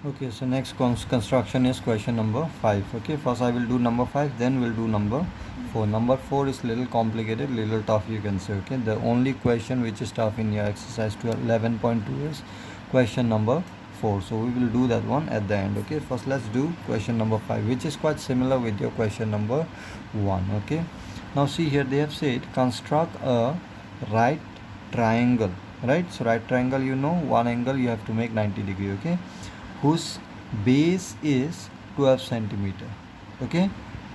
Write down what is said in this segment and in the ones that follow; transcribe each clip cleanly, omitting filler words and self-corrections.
Okay, so next construction is question number 5. Okay, first I will do number 5, then we'll do number 4. Number 4 is little complicated, little tough, you can say. Okay, the only question which is tough in your exercise 11.2 is question number 4. So we will do that one at the end. Okay, first let's do question number 5, which is quite similar with your question number 1. Okay, now see here they have said construct a right triangle. Right, so right triangle, you know, one angle you have to make 90 degree. Okay, whose base is 12 centimeter. Okay,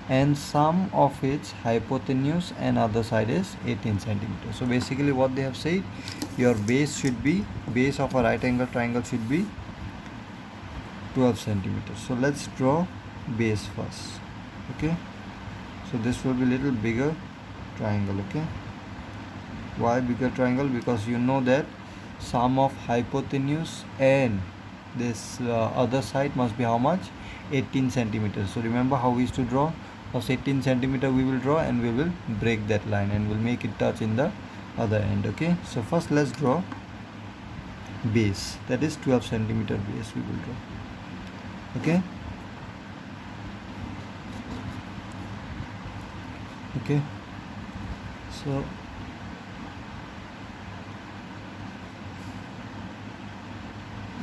and sum of its hypotenuse and other side is 18 centimeter. So basically what they have said, your base should be, base of a right angle triangle should be 12 centimeters. So let's draw base first. Okay, so this will be little bigger triangle. Okay, why bigger triangle? Because you know that sum of hypotenuse and this other side must be how much? 18 centimeters. So remember how we used to draw? First 18 centimeter we will draw and we will break that line and we'll make it touch in the other end. Okay, so first let's draw base, that is 12 centimeter base we will draw. Okay, okay, so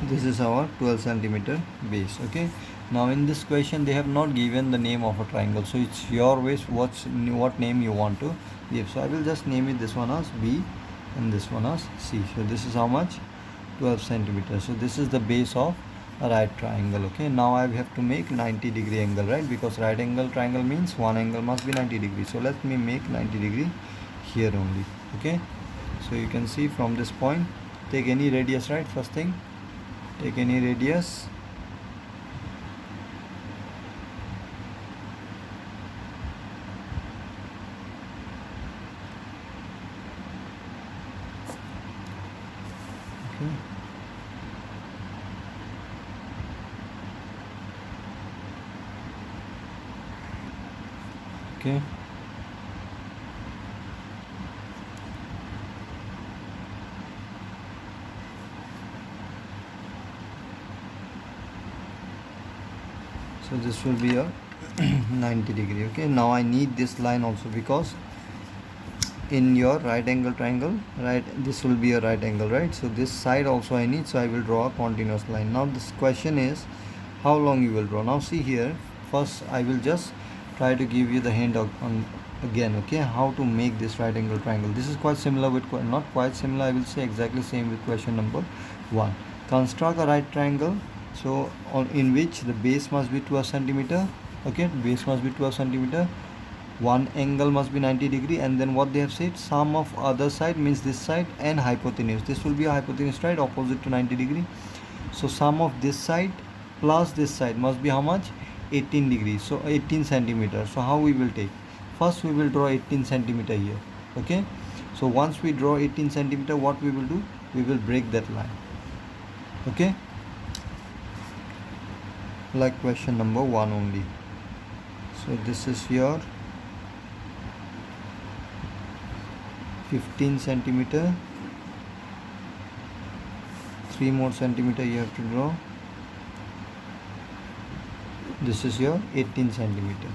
this is our 12 centimeter base. Okay, now in this question they have not given the name of a triangle, so it's your wish what name you want to give. So I will just name it this one as B and this one as C. So this is how much? 12 centimeters. So this is the base of a right triangle. Okay, now I have to make 90 degree angle, right? Because right angle triangle means one angle must be 90 degrees. So let me make 90 degree here only. Okay, so you can see from this point, take any radius, right? First thing, take any radius. Okay, okay, so this will be a 90 degree. Okay, now I need this line also, because in your right angle triangle, right, this will be a right angle, right? So this side also I need, so I will draw a continuous line. Now this question is how long you will draw. Now see here, first I will just try to give you the hint on again. Okay, how to make this right angle triangle. This is quite similar with, not quite similar, I will say exactly same with question number 1. Construct a right triangle, so in which the base must be 12 centimeter. Okay, base must be 12 centimeter, one angle must be 90 degree, and then what they have said, sum of other side means this side and hypotenuse, this will be a hypotenuse, right, opposite to 90 degree. So sum of this side plus this side must be how much? 18 degrees, so 18 centimeters. So how we will take? First we will draw 18 centimeter here. Okay, so once we draw 18 centimeter, what we will do? We will break that line. Okay, like question number 1 only. So this is your 15 centimeter, 3 more centimeter you have to draw. This is your 18 centimeter.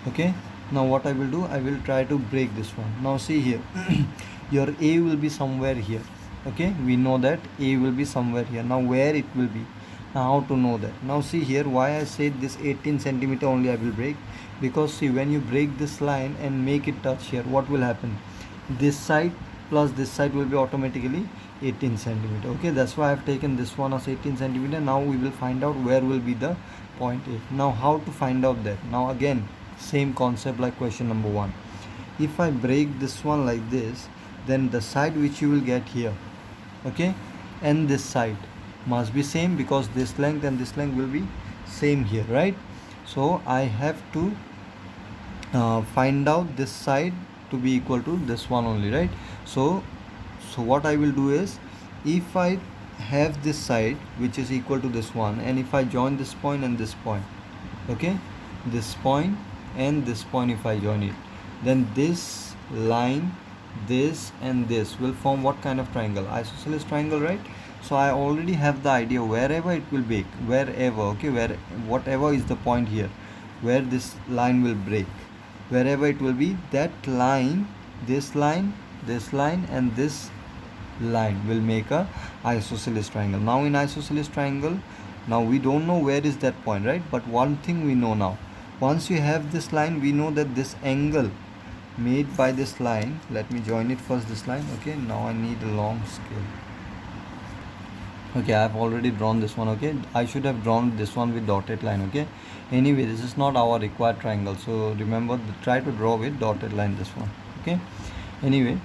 Okay, now what I will do, I will try to break this one. Now see here, your A will be somewhere here. Okay, we know that A will be somewhere here. Now where it will be, now how to know that? Now see here, why I said this 18 centimeter only I will break, because see, when you break this line and make it touch here, what will happen? This side plus this side will be automatically 18 centimeter. Okay, that's why I have taken this one as 18 centimeter. Now we will find out where will be the point A. Now how to find out that? Now again same concept like question number 1. If I break this one like this, then the side which you will get here, okay, and this side must be same, because this length and this length will be same here, right? So I have to find out this side to be equal to this one only, right? So what I will do is, if I have this side which is equal to this one, and if I join this point and this point, okay, this point and this point, if I join it, then this line, this and this will form what kind of triangle? Isosceles triangle, right? So I already have the idea wherever it will break, wherever, okay, where whatever is the point here where this line will break, wherever it will be, that line, this line, this line and this line will make a isosceles triangle. Now in isosceles triangle, now we don't know where is that point, right? But one thing we know now, once you have this line, we know that this angle made by this line, let me join it first, this line, okay. Now I need a long scale. Okay, I have already drawn this one, okay. I should have drawn this one with dotted line, okay. Anyway, this is not our required triangle, so remember, try to draw with dotted line this one, okay. Anyway,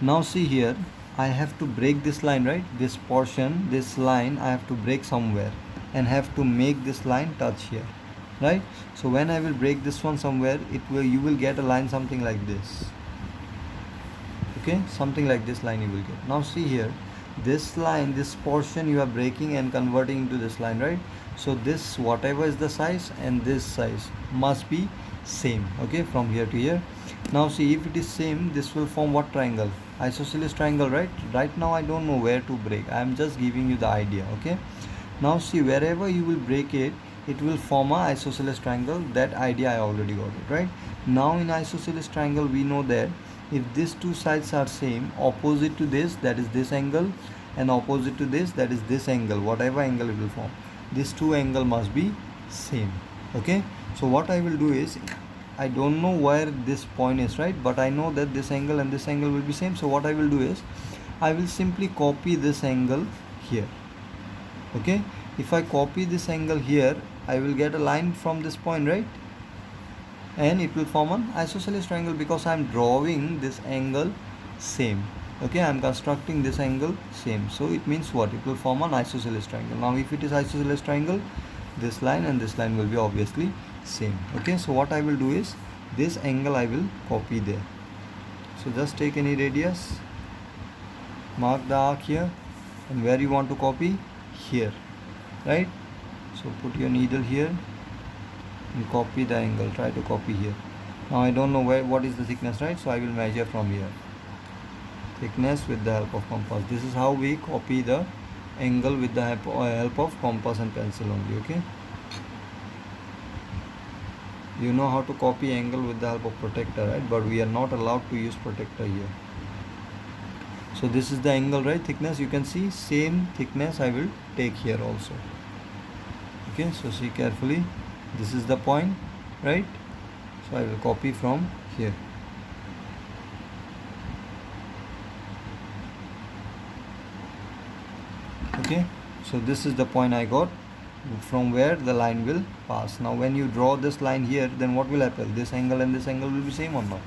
now see here, I have to break this line, right? This portion, this line I have to break somewhere and have to make this line touch here, right? So when I will break this one somewhere, you will get a line something like this, okay, something like this line you will get. Now see here, this line, this portion you are breaking and converting into this line, right? So this, whatever is the size and this size must be same, okay, from here to here. Now see, if it is same, this will form what triangle? Isosceles triangle, right? Right now I don't know where to break, I am just giving you the idea, okay. Now see, wherever you will break it, it will form a isosceles triangle. That idea I already got it, right? Now in isosceles triangle, we know that if these two sides are same, opposite to this, that is this angle, and opposite to this, that is this angle, whatever angle it will form, these two angle must be same, okay. So what I will do is, I don't know where this point is, right? But I know that this angle and this angle will be same. So what I will do is, I will simply copy this angle here, okay. If I copy this angle here, I will get a line from this point, right? And it will form an isosceles triangle because I am drawing this angle same, okay. I am constructing this angle same, so it means what? It will form an isosceles triangle. Now if it is isosceles triangle, this line and this line will be obviously same, okay. So what I will do is, this angle I will copy there. So just take any radius, mark the arc here, and where you want to copy, here, right? So put your needle here and copy the angle, try to copy here. Now I don't know what is the thickness, right? So I will measure from here, thickness with the help of compass. This is how we copy the angle with the help of compass and pencil only, okay. You know how to copy angle with the help of protractor, right? But we are not allowed to use protractor here. So this is the angle, right? Thickness, you can see same thickness I will take here also, okay. So see carefully, this is the point, right? So I will copy from here, okay. So this is the point I got from where the line will pass. Now when you draw this line here, then what will happen? This angle and this angle will be same or not?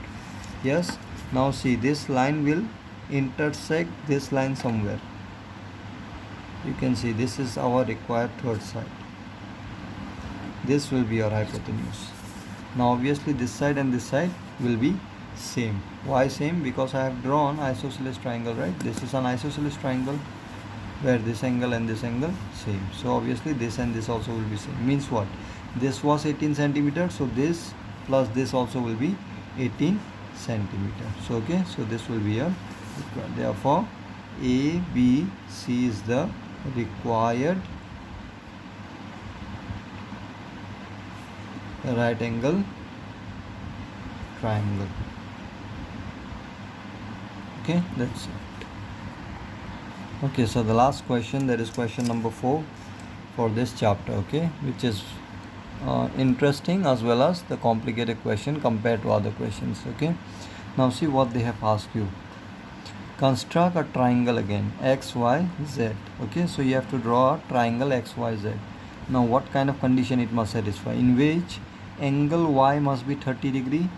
Yes. Now see, this line will intersect this line somewhere. You can see this is our required third side. This will be our hypotenuse. Now obviously this side and this side will be same. Why same? Because I have drawn isosceles triangle, right? This is an isosceles triangle where this angle and this angle same. So obviously this and this also will be same. Means what? This was 18 centimeter, so this plus this also will be 18 centimeter. So okay, so this will be a, therefore A, B, C is the required right angle triangle. Okay, that's it. Okay, so the last question, that is question number 4 for this chapter, okay, which is interesting as well as the complicated question compared to other questions, okay. Now see what they have asked you. Construct a triangle again, x, y, z, okay. So you have to draw a triangle x, y, z. Now what kind of condition it must satisfy? In which angle y must be 30 degree,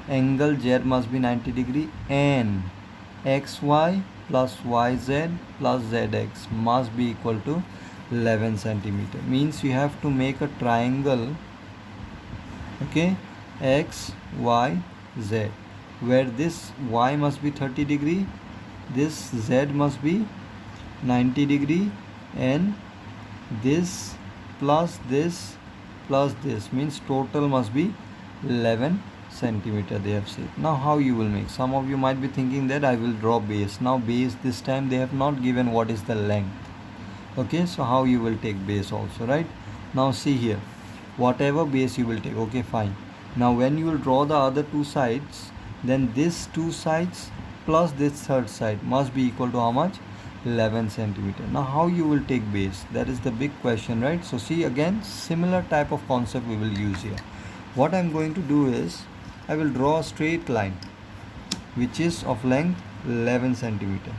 angle z must be 90 degree, and xy plus yz plus zx must be equal to 11 centimeter. Means you have to make a triangle, okay, x, y, z, where this y must be 30 degree, this z must be 90 degree, and this plus this plus this, means total must be 11 centimeter they have said. Now how you will make? Some of you might be thinking that I will draw base. Now base, this time they have not given what is the length, Okay, so how you will take base also, right? Now see here, whatever base you will take, okay, fine. Now when you will draw the other two sides, then this two sides plus this third side must be equal to how much? 11 centimeter. Now how you will take base? That is the big question, right? So see, again, similar type of concept we will use here. What I'm going to do is, I will draw a straight line which is of length 11 centimeter.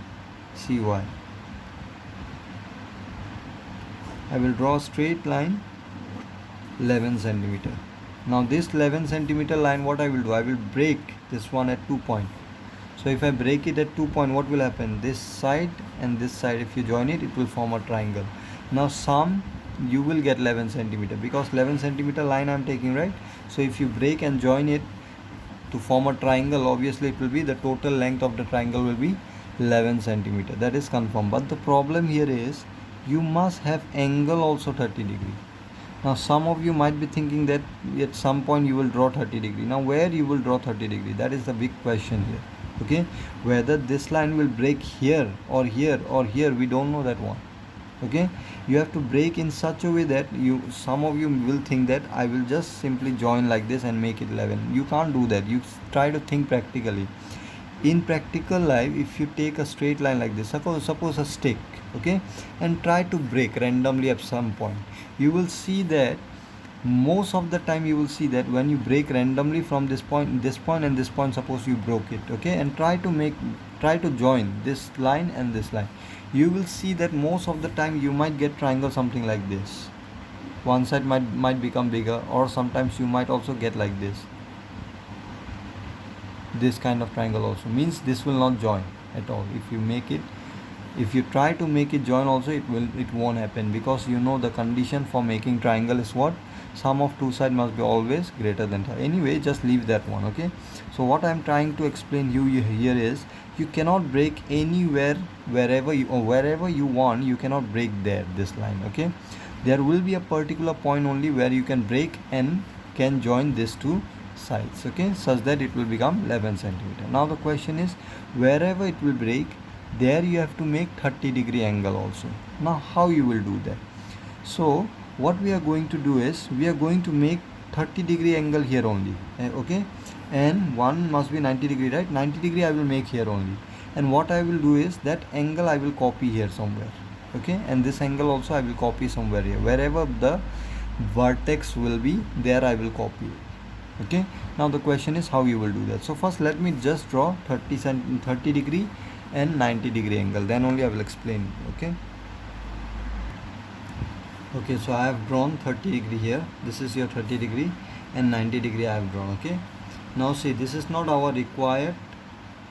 See why? I will draw a straight line 11 centimeter. Now this 11 centimeter line, what I will do, I will break this one at 2 point. So if I break it at 2 point, what will happen? This side and this side, if you join it, it will form a triangle. Now sum, you will get 11 centimeter because 11 centimeter line I am taking, right? So if you break and join it to form a triangle, obviously it will be, the total length of the triangle will be 11 centimeter. That is confirmed. But the problem here is, you must have angle also 30 degree. Now some of you might be thinking that at some point you will draw 30 degree. Now where you will draw 30 degree? That is the big question here. Okay, whether this line will break here or here or here, we don't know that one. Okay, you have to break in such a way that some of you will think that I will just simply join like this and make it 11. You can't do that. You try to think practically. In practical life, if you take a straight line like this, suppose a stick, okay, and try to break randomly at some point, you will see that most of the time you will see that when you break randomly from this point and this point, suppose you broke it, okay, and try to join this line and this line, you will see that most of the time you might get triangle something like this. One side might become bigger, or sometimes you might also get like this kind of triangle also, means this will not join at all. If you try to make it join also, it won't happen, because you know the condition for making triangle is what? Sum of two sides must be always greater than 5. Anyway, just leave that one, okay? So what I'm trying to explain you here is, you cannot break anywhere, wherever you want, you cannot break this line, okay? There will be a particular point only where you can break and can join these two sides, okay, such that it will become 11 centimeter. Now the question is, wherever it will break, there you have to make 30 degree angle also. Now how you will do that? So what we are going to do is, we are going to make 30 degree angle here only, okay, and one must be 90 degree, right? 90 degree I will make here only, and what I will do is, that angle I will copy here somewhere, okay, and this angle also I will copy somewhere here, wherever the vertex will be, there I will copy it, okay. Now the question is how you will do that. So first let me just draw 30 degree and 90 degree angle, then only I will explain, okay. Okay, so I have drawn 30 degree here, this is your 30 degree, and 90 degree I have drawn, okay. Now see, this is not our required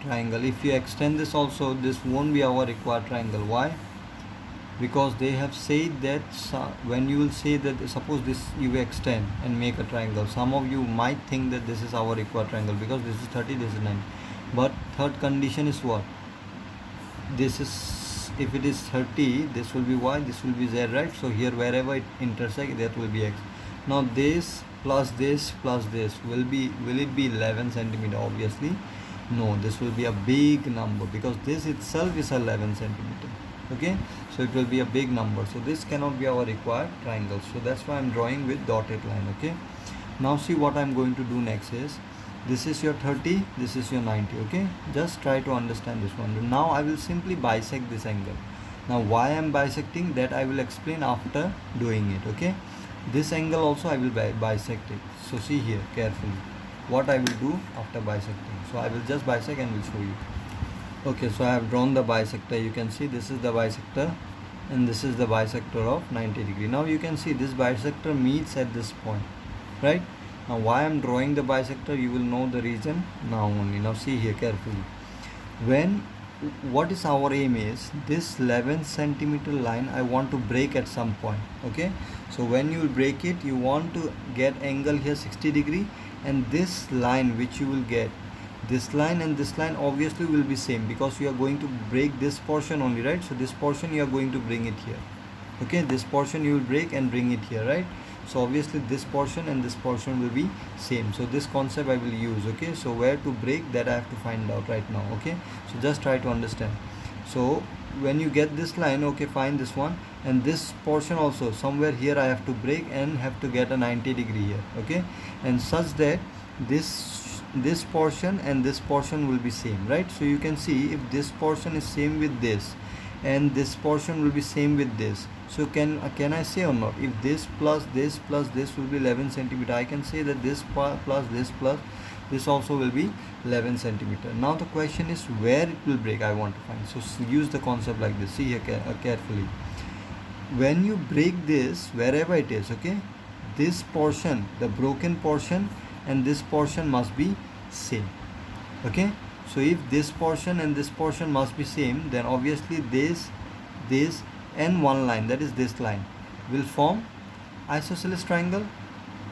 triangle. If you extend this also, this won't be our required triangle. Why? Because they have said that when you will say that, suppose this you extend and make a triangle, some of you might think that this is our required triangle, because this is 30, this is 90. But third condition is what? This is, if it is 30, this will be y, this will be z, right? So here wherever it intersects, that will be x. Now this plus this will it be 11 centimeter? Obviously no, this will be a big number, because this itself is 11 centimeter, okay. So it will be a big number, so this cannot be our required triangle. So that's why I'm drawing with dotted line, okay. Now see, what I'm going to do next is, this is your 30, this is your 90, okay. Just try to understand this one. Now I will simply bisect this angle. Now why I'm bisecting, that I will explain after doing it, okay. This angle also I will bisect it. So see here carefully what I will do after bisecting. So I will just bisect and will show you. Okay, so I have drawn the bisector. You can see this is the bisector and this is the bisector of 90 degree. Now you can see this bisector meets at this point, right? Now why I am drawing the bisector, you will know the reason now only. Now see here carefully. What is our aim is, this 11 centimeter line I want to break at some point, okay. So when you will break it, you want to get angle here 60 degree, and this line which you will get, this line and this line obviously will be same, because you are going to break this portion only, right? So this portion you are going to bring it here, okay. This portion you will break and bring it here, right? So obviously this portion and this portion will be same. So this concept I will use, okay. So where to break, that I have to find out right now, okay. So just try to understand. So when you get this line, okay, find this one, and this portion also somewhere here I have to break and have to get a 90 degree here, okay, and such that this portion and this portion will be same, right? So you can see if this portion is same with this and this portion will be same with this, so can I say or not, if this plus this will be 11 centimeter, I can say that this plus this also will be 11 centimeter. Now the question is where it will break, I want to find. So use the concept like this. See here carefully. When you break this, wherever it is, okay, this portion, the broken portion and this portion must be same, okay. So if this portion and this portion must be same, then obviously this and one line, that is this line, will form isosceles triangle.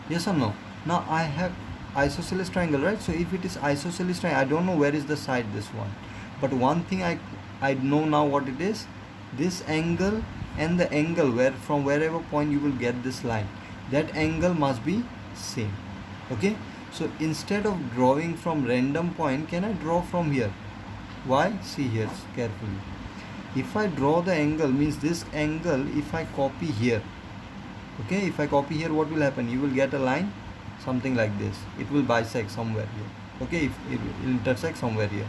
Yes or no? Now I have isosceles triangle, right? So if it is isosceles triangle, I don't know where is the side, this one, but one thing I know now what it is. This angle and the angle where from wherever point you will get this line, that angle must be same, okay. So instead of drawing from random point, can I draw from here? Why? See here carefully. If I draw the angle, means this angle, if I copy here, okay, if I copy here, what will happen? You will get a line something like this. It will bisect somewhere here, okay, if it will intersect somewhere here.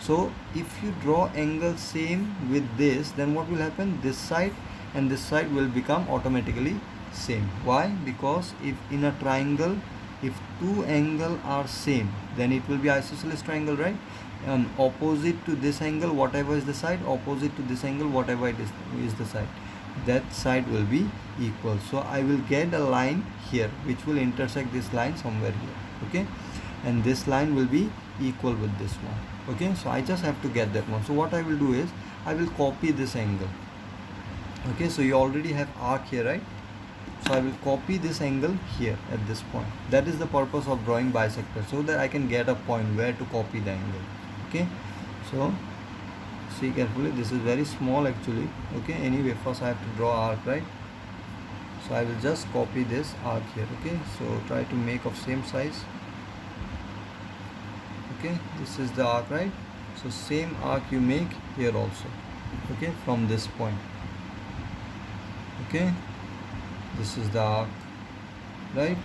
So if you draw angle same with this, then what will happen? This side and this side will become automatically same. Why? Because if in a triangle, if two angles are same, then it will be isosceles triangle, right? And opposite to this angle, whatever is the side, opposite to this angle, whatever it is the side, that side will be equal. So I will get a line here which will intersect this line somewhere here, okay, and this line will be equal with this one, okay. So I just have to get that one. So what I will do is I will copy this angle, okay. So you already have arc here, right? So I will copy this angle here at this point. That is the purpose of drawing bisector, so that I can get a point where to copy the angle, okay. So see carefully, this is very small actually, okay. Anyway, first I have to draw arc, right? So I will just copy this arc here, okay. So try to make of same size, okay. This is the arc, right? So same arc you make here also, okay, from this point, okay. This is the arc, right?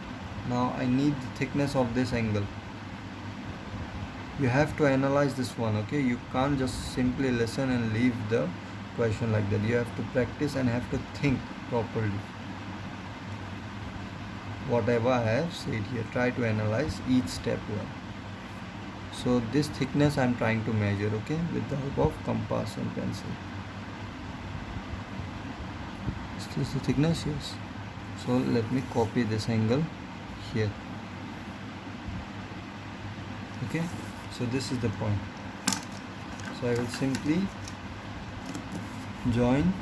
Now I need the thickness of this angle. You have to analyze this one, okay. You can't just simply listen and leave the question like that. You have to practice and have to think properly. Whatever I have said here, try to analyze each step well. So this thickness I am trying to measure, okay, with the help of compass and pencil. Is this the thickness? Yes. So let me copy this angle here, okay. So this is the point. So I will simply join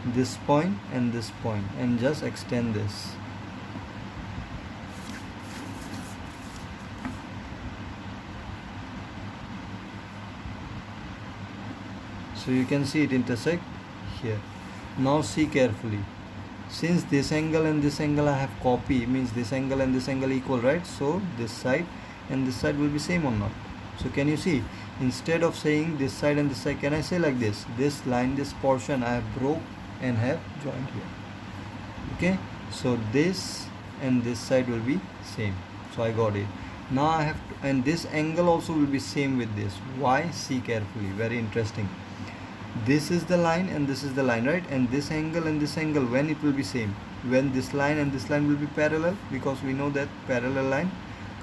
this point and this point and just extend this. So you can see it intersect here. Now see carefully. Since this angle and this angle I have copied, means this angle and this angle equal, right? So this side and this side will be same or not? So can you see, instead of saying this side and this side, can I say like this? This line, this portion I have broke and have joined here, okay. So this and this side will be same. So I got it. Now I have to, and this angle also will be same with this. Why? See carefully, very interesting. This is the line and this is the line, right? And this angle and this angle, when it will be same? When this line and this line will be parallel, because we know that parallel line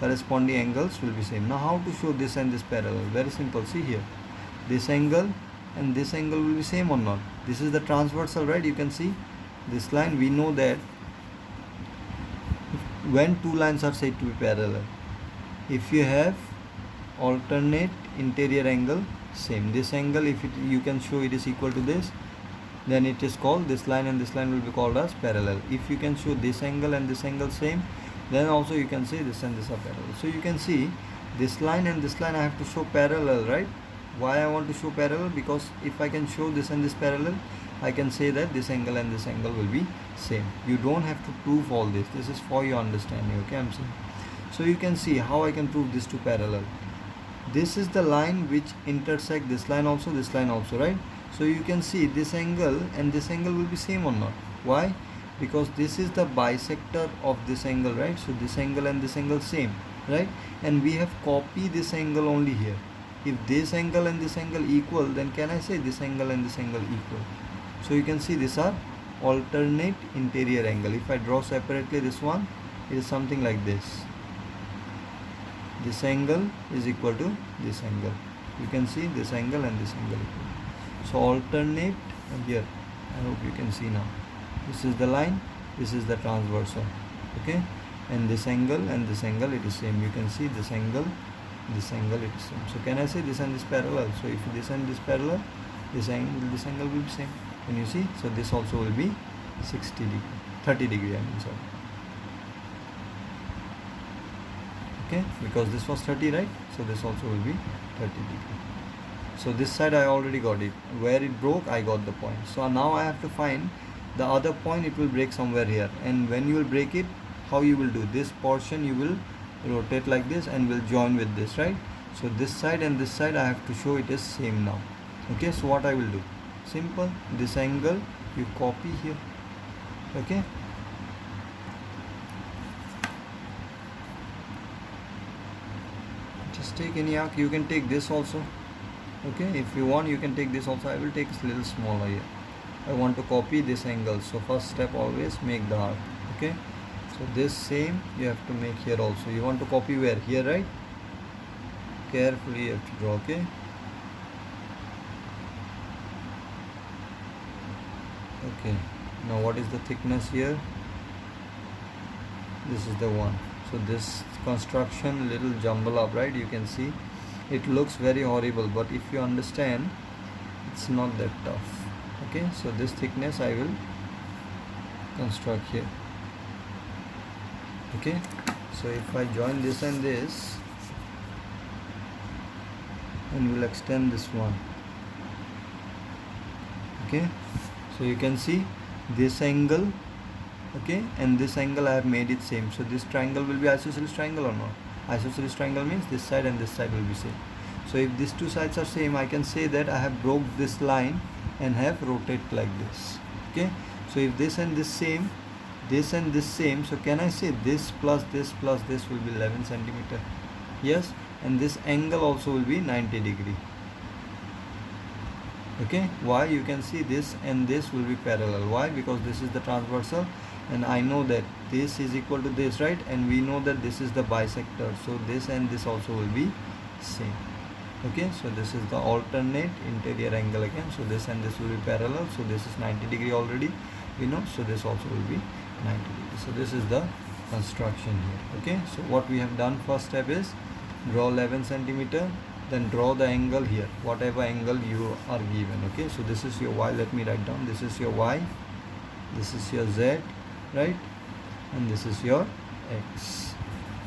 corresponding angles will be same. Now how to show this and this parallel? Very simple. See here, this angle and this angle will be same or not? This is the transversal, right? You can see this line. We know that when two lines are said to be parallel, if you have alternate interior angle same, this angle, if it, you can show it is equal to this, then it is called, this line and this line will be called as parallel. If you can show this angle and this angle same, then also you can say this and this are parallel. So you can see this line and this line I have to show parallel, right? Why I want to show parallel? Because if I can show this and this parallel, I can say that this angle and this angle will be same. You don't have to prove all this. This is for your understanding, okay, I'm saying. So you can see how I can prove this to parallel. This is the line which intersect this line also, right? So you can see this angle and this angle will be same or not. Why? Because this is the bisector of this angle, right? So this angle and this angle same, right? And we have copied this angle only here. If this angle and this angle equal, then can I say this angle and this angle equal? So you can see these are alternate interior angle. If I draw separately this one, it is something like this. This angle is equal to this angle. You can see this angle and this angle equal. So alternate here. I hope you can see now. This is the line, this is the transversal. Okay, and this angle and this angle it is same. You can see this angle it is same. So can I say this and this parallel? So if this and this parallel, this angle will be same. Can you see? So this also will be 60 degree, 30 degree. I mean, sorry. Okay, because this was 30, right? So this also will be 30 degree. So this side I already got it. Where it broke, I got the point. So now I have to find the other point. It will break somewhere here. And when you will break it, how you will do? This portion you will rotate like this and will join with this, right? So this side and this side I have to show it is same now. Okay, so what I will do? Simple. This angle you copy here. Okay. Just take any arc. You can take this also. Okay, if you want you can take this also. I will take a little smaller here. I want to copy this angle, so first step always make the arc. Okay, so this same you have to make here also. You want to copy where? Here, right? Carefully you have to draw. Okay, okay, now what is the thickness here? This is the one. So this construction little jumble up, right? You can see it looks very horrible, but if you understand, it's not that tough. Okay, so this thickness I will construct here. Okay, so if I join this and this, and we'll extend this one. Okay, so you can see this angle, okay, and this angle I have made it same. So this triangle will be isosceles triangle or not? Isosceles triangle means this side and this side will be same. So if these two sides are same, I can say that I have broke this line and have rotated like this. Okay, so if this and this same, this and this same, so can I say this plus this will be 11 centimeter? Yes, and this angle also will be 90 degree. Okay, why? You can see this and this will be parallel. Why? Because this is the transversal and I know that this is equal to this, right? And we know that this is the bisector, so this and this also will be same. Okay, so this is the alternate interior angle again. So this and this will be parallel, so this is 90 degree already, you know, so this also will be 90 degree. So this is the construction here. Okay, so what we have done, first step is draw 11 centimeter, then draw the angle here, whatever angle you are given. Okay, so this is your y. Let me write down. This is your y, this is your z, right, and this is your x.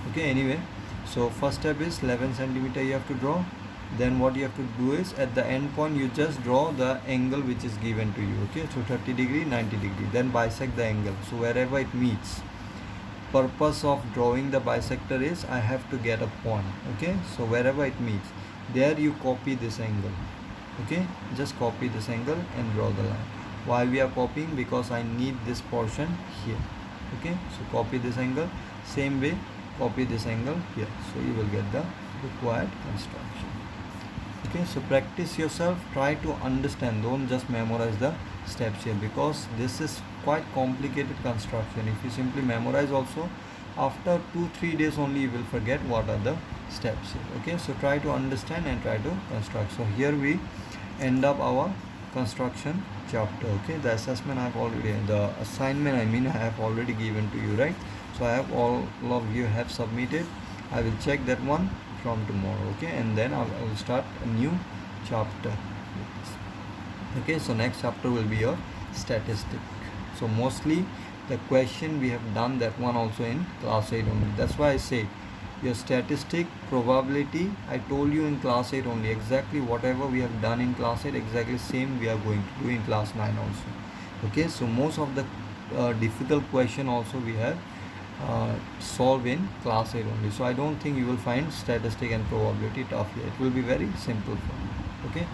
Okay, anyway, so first step is 11 centimeter you have to draw. Then what you have to do is at the end point you just draw the angle which is given to you. Okay, so 30 degree, 90 degree, then bisect the angle, so wherever it meets. Purpose of drawing the bisector is I have to get a point. Okay, so wherever it meets, there you copy this angle. Okay, just copy this angle and draw the line. Why we are copying? Because I need this portion here. Okay, so copy this angle, same way copy this angle here, so you will get the required construction. Okay, so practice yourself, try to understand, don't just memorize the steps here, because this is quite complicated construction. If you simply memorize also, after 2-3 days only you will forget what are the steps here. Okay, so try to understand and try to construct. So here we end up our construction chapter. Okay, the assessment I have already, the assignment I mean I have already given to you, right? So I have all of you have submitted. I will check that one from tomorrow. Okay, and then I will start a new chapter. Okay, so next chapter will be your statistic. So mostly the question we have done that one also in class 8 only. That's why I say your statistic, probability, I told you in class 8 only. Exactly whatever we have done in class 8, exactly same we are going to do in class 9 also. Okay, so most of the difficult question also we have solve in class 8 only. So I don't think you will find statistic and probability tough here. It will be very simple for you. Okay.